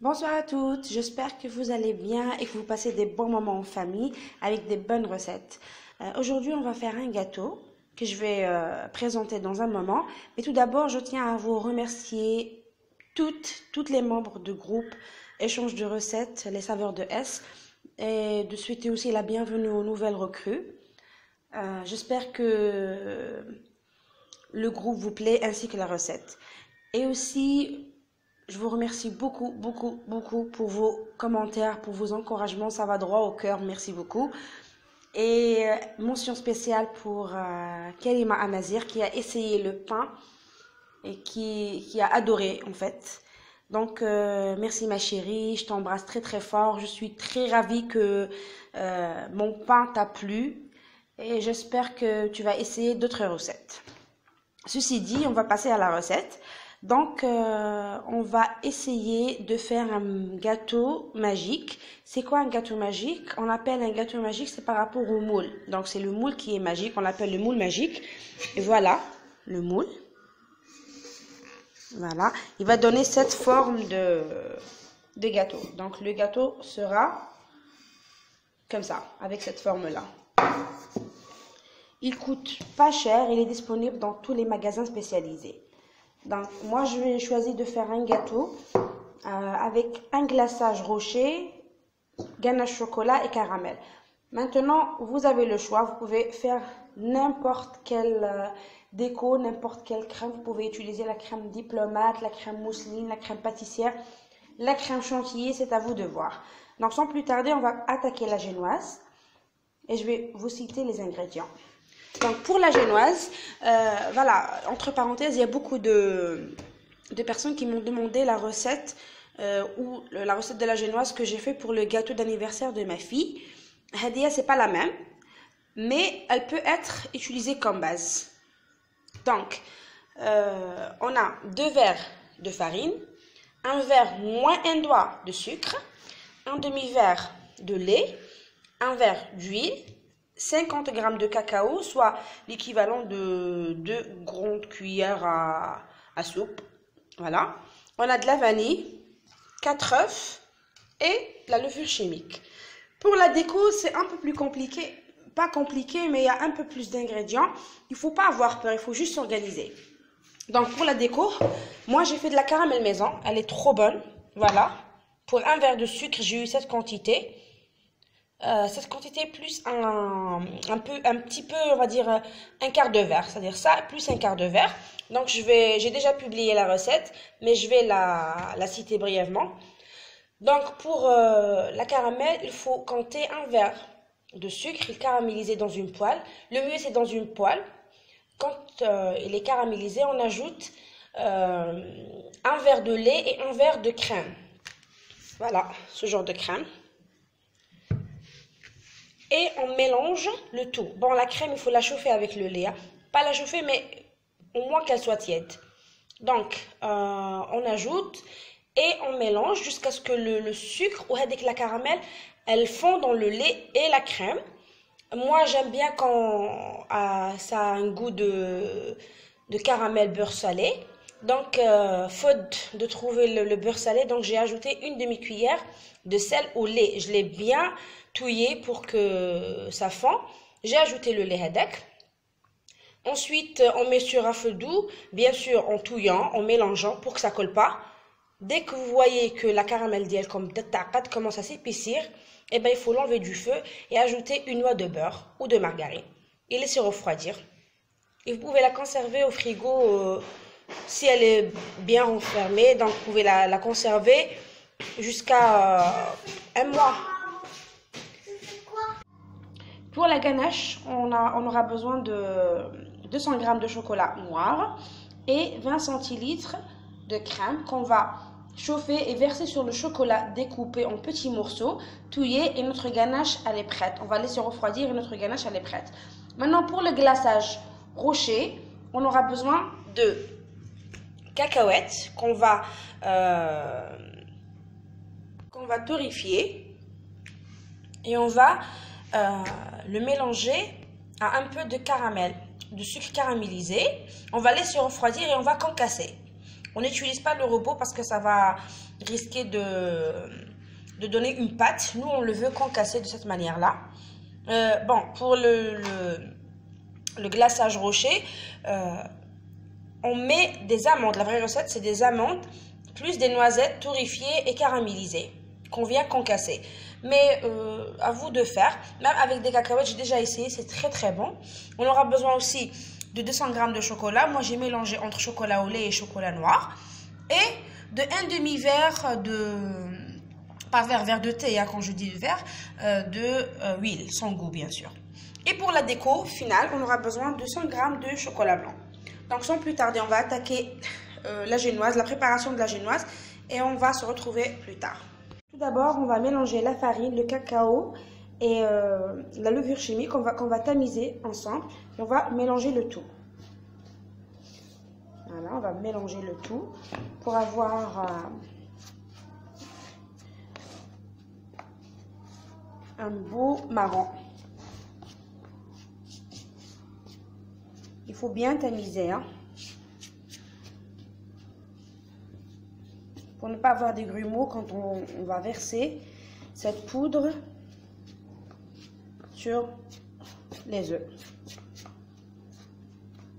Bonsoir à toutes, j'espère que vous allez bien et que vous passez des bons moments en famille avec des bonnes recettes. Aujourd'hui, on va faire un gâteau que je vais présenter dans un moment. Mais tout d'abord, je tiens à vous remercier toutes les membres du groupe Échange de recettes, les saveurs de S, et de souhaiter aussi la bienvenue aux nouvelles recrues. J'espère que le groupe vous plaît ainsi que la recette. Et aussi, je vous remercie beaucoup pour vos commentaires, pour vos encouragements. Ça va droit au cœur. Merci beaucoup. Et mention spéciale pour Karima Amazir qui a essayé le pain et qui a adoré en fait. Donc, merci ma chérie. Je t'embrasse très fort. Je suis très ravie que mon pain t'a plu. Et j'espère que tu vas essayer d'autres recettes. Ceci dit, on va passer à la recette. Donc, on va essayer de faire un gâteau magique. C'est quoi un gâteau magique? On appelle un gâteau magique, c'est par rapport au moule. Donc, c'est le moule qui est magique. On l'appelle le moule magique. Et voilà, le moule. Voilà. Il va donner cette forme de gâteau. Donc, le gâteau sera comme ça, avec cette forme-là. Il coûte pas cher. Il est disponible dans tous les magasins spécialisés. Donc, moi, je vais choisir de faire un gâteau avec un glaçage rocher, ganache chocolat et caramel. Maintenant, vous avez le choix. Vous pouvez faire n'importe quelle déco, n'importe quelle crème. Vous pouvez utiliser la crème diplomate, la crème mousseline, la crème pâtissière, la crème chantilly. C'est à vous de voir. Donc, sans plus tarder, on va attaquer la génoise. Et je vais vous citer les ingrédients. Donc pour la génoise, voilà, entre parenthèses, il y a beaucoup de personnes qui m'ont demandé la recette ou la recette de la génoise que j'ai fait pour le gâteau d'anniversaire de ma fille. Hadia, c'est pas la même, mais elle peut être utilisée comme base. Donc, on a 2 verres de farine, 1 verre moins 1 doigt de sucre, 1 demi-verre de lait, 1 verre d'huile, 50 g de cacao, soit l'équivalent de 2 grandes cuillères à soupe. Voilà. On a de la vanille, 4 œufs et la levure chimique. Pour la déco, c'est un peu plus compliqué. Pas compliqué, mais il y a un peu plus d'ingrédients. Il ne faut pas avoir peur, il faut juste s'organiser. Donc pour la déco, moi j'ai fait de la caramel maison. Elle est trop bonne. Voilà. Pour 1 verre de sucre, j'ai eu cette quantité. Cette quantité plus un petit peu, on va dire, un quart de verre. C'est-à-dire ça, plus un quart de verre. Donc, j'ai déjà publié la recette, mais je vais la citer brièvement. Donc, pour la caramel, il faut compter 1 verre de sucre et caramélisé dans une poêle. Le mieux, c'est dans une poêle. Quand il est caramélisé, on ajoute 1 verre de lait et 1 verre de crème. Voilà, ce genre de crème. Et on mélange le tout. Bon, la crème, il faut la chauffer avec le lait. Hein. Pas la chauffer, mais au moins qu'elle soit tiède. Donc, on ajoute et on mélange jusqu'à ce que le sucre ou avec la caramel, elle fond dans le lait et la crème. Moi, j'aime bien quand ça a un goût de caramel beurre salé. Donc, faute de trouver le beurre salé, donc j'ai ajouté 1 demi-cuillère de sel au lait. Je l'ai bien touillé pour que ça fond. J'ai ajouté le lait hadek. Ensuite, on met sur un feu doux, bien sûr en touillant, en mélangeant pour que ça colle pas. Dès que vous voyez que la caramel d'elle comme commence à s'épaissir, eh ben, il faut l'enlever du feu et ajouter 1 noix de beurre ou de margarine et laisser refroidir. Et vous pouvez la conserver au frigo si elle est bien renfermée. Donc, vous pouvez la conserver jusqu'à 1 mois. Pour la ganache, on aura besoin de 200 g de chocolat noir et 20 centilitres de crème qu'on va chauffer et verser sur le chocolat découpé en petits morceaux, touillés, et notre ganache elle est prête. On va laisser refroidir et notre ganache elle est prête. Maintenant pour le glaçage rocher, on aura besoin de cacahuètes qu'on va torréfier et on va le mélanger à un peu de caramel, de sucre caramélisé. On va laisser refroidir et on va concasser. On n'utilise pas le robot parce que ça va risquer de donner une pâte. Nous, on le veut concassé de cette manière-là. Bon, pour le glaçage rocher, on met des amandes. La vraie recette, c'est des amandes plus des noisettes torréfiées et caramélisées qu'on vient concasser. Mais à vous de faire. Même avec des cacahuètes, j'ai déjà essayé, c'est très très bon. On aura besoin aussi de 200 g de chocolat. Moi, j'ai mélangé entre chocolat au lait et chocolat noir. Et de un demi-verre pas verre de thé, hein, quand je dis verre, huile, sans goût bien sûr. Et pour la déco finale, on aura besoin de 100 g de chocolat blanc. Donc sans plus tarder, on va attaquer la génoise, la préparation de la génoise, et on va se retrouver plus tard. Tout d'abord, on va mélanger la farine, le cacao et la levure chimique qu'on va tamiser ensemble. Et on va mélanger le tout. Voilà, on va mélanger le tout pour avoir un beau marron. Il faut bien tamiser, hein, pour ne pas avoir des grumeaux quand on va verser cette poudre sur les œufs.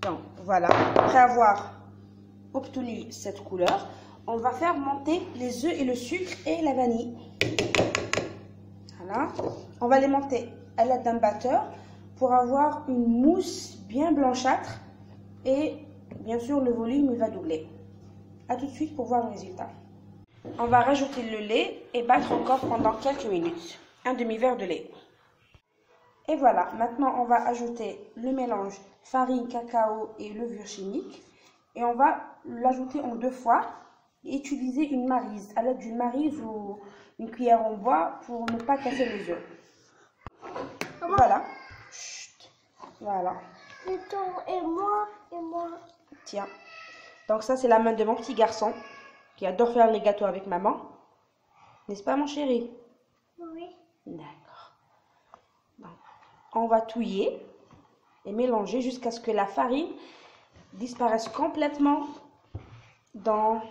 Donc voilà, après avoir obtenu cette couleur, on va faire monter les œufs et le sucre et la vanille. Voilà, on va les monter à l'aide d'un batteur pour avoir une mousse bien blanchâtre et bien sûr le volume il va doubler. A tout de suite pour voir le résultat. On va rajouter le lait et battre encore pendant quelques minutes. Un demi-verre de lait. Et voilà, maintenant on va ajouter le mélange farine, cacao et levure chimique. Et on va l'ajouter en 2 fois et utiliser une maryse, à l'aide d'une maryse ou une cuillère en bois pour ne pas casser les œufs. Voilà. Chut. Voilà. Et moi. Tiens. Donc ça c'est la main de mon petit garçon qui adore faire les gâteaux avec maman. N'est-ce pas mon chéri? Oui. D'accord. Donc, on va touiller et mélanger jusqu'à ce que la farine disparaisse complètement dans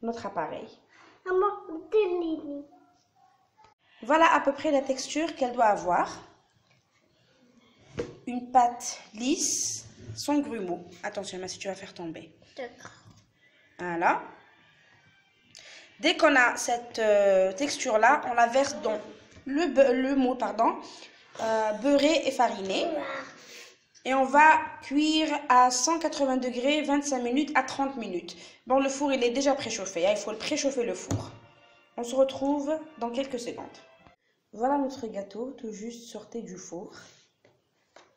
notre appareil. Maman, délivré. Voilà à peu près la texture qu'elle doit avoir. Une pâte lisse, sans grumeaux. Attention, si tu vas faire tomber. D'accord. Voilà. Dès qu'on a cette texture-là, on la verse dans le moule, beurré et fariné. Et on va cuire à 180 degrés 25 minutes à 30 minutes. Bon, le four, il est déjà préchauffé. Hein, il faut le préchauffer le four. On se retrouve dans quelques secondes. Voilà notre gâteau, tout juste sorti du four.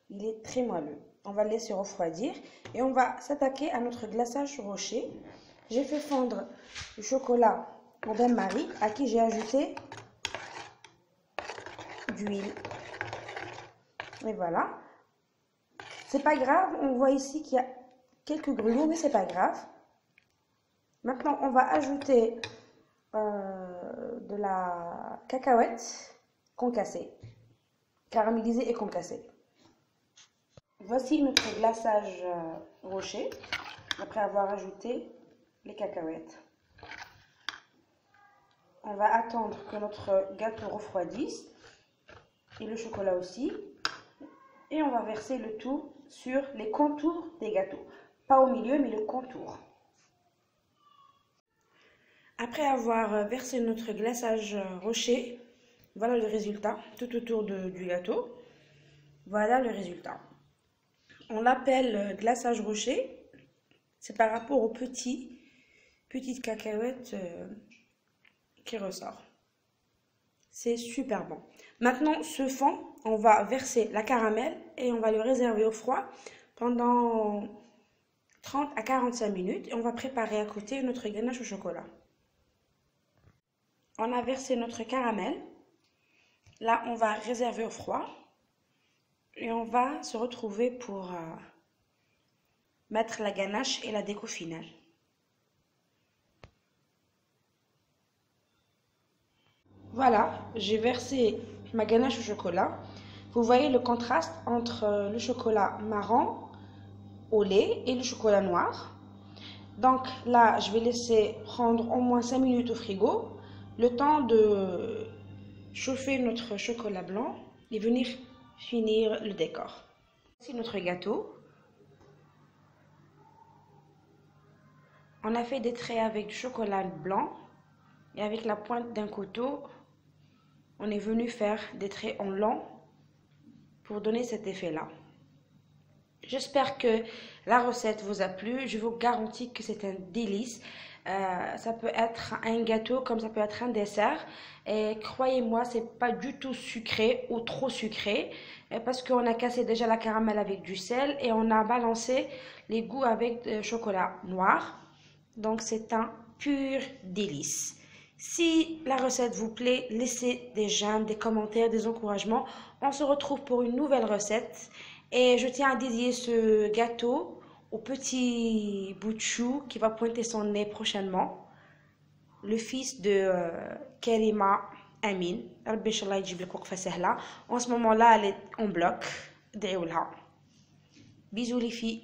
Il est très moelleux. On va le laisser refroidir et on va s'attaquer à notre glaçage rocher. J'ai fait fondre du chocolat au bain-marie à qui j'ai ajouté d'huile. Et voilà. C'est pas grave, on voit ici qu'il y a quelques grumeaux, mais c'est pas grave. Maintenant, on va ajouter de la cacahuète concassée, caramélisée et concassée. Voici notre glaçage rocher, après avoir ajouté les cacahuètes. On va attendre que notre gâteau refroidisse et le chocolat aussi. Et on va verser le tout sur les contours des gâteaux. Pas au milieu, mais le contour. Après avoir versé notre glaçage rocher, voilà le résultat, tout autour du gâteau. Voilà le résultat. On l'appelle glaçage rocher. C'est par rapport aux petites cacahuètes qui ressort. C'est super bon. Maintenant, ce fond, on va verser la caramel et on va le réserver au froid pendant 30 à 45 minutes. Et on va préparer à côté notre ganache au chocolat. On a versé notre caramel. Là, on va réserver au froid. Et on va se retrouver pour mettre la ganache et la déco finale. Voilà, j'ai versé ma ganache au chocolat. Vous voyez le contraste entre le chocolat marron au lait et le chocolat noir. Donc là, je vais laisser prendre au moins 5 minutes au frigo, le temps de chauffer notre chocolat blanc et venir finir le décor. Voici notre gâteau. On a fait des traits avec du chocolat blanc et avec la pointe d'un couteau, on est venu faire des traits en long pour donner cet effet-là. J'espère que la recette vous a plu. Je vous garantis que c'est un délice. Ça peut être un gâteau comme ça peut être un dessert. Et croyez-moi, c'est pas du tout sucré ou trop sucré parce qu'on a cassé déjà la caramel avec du sel et on a balancé les goûts avec du chocolat noir. Donc c'est un pur délice. Si la recette vous plaît, laissez des j'aime, des commentaires, des encouragements. On se retrouve pour une nouvelle recette. Et je tiens à dédier ce gâteau au petit bout de chou qui va pointer son nez prochainement. Le fils de Karima Amin. En ce moment-là, elle est en bloc. Bisous les filles.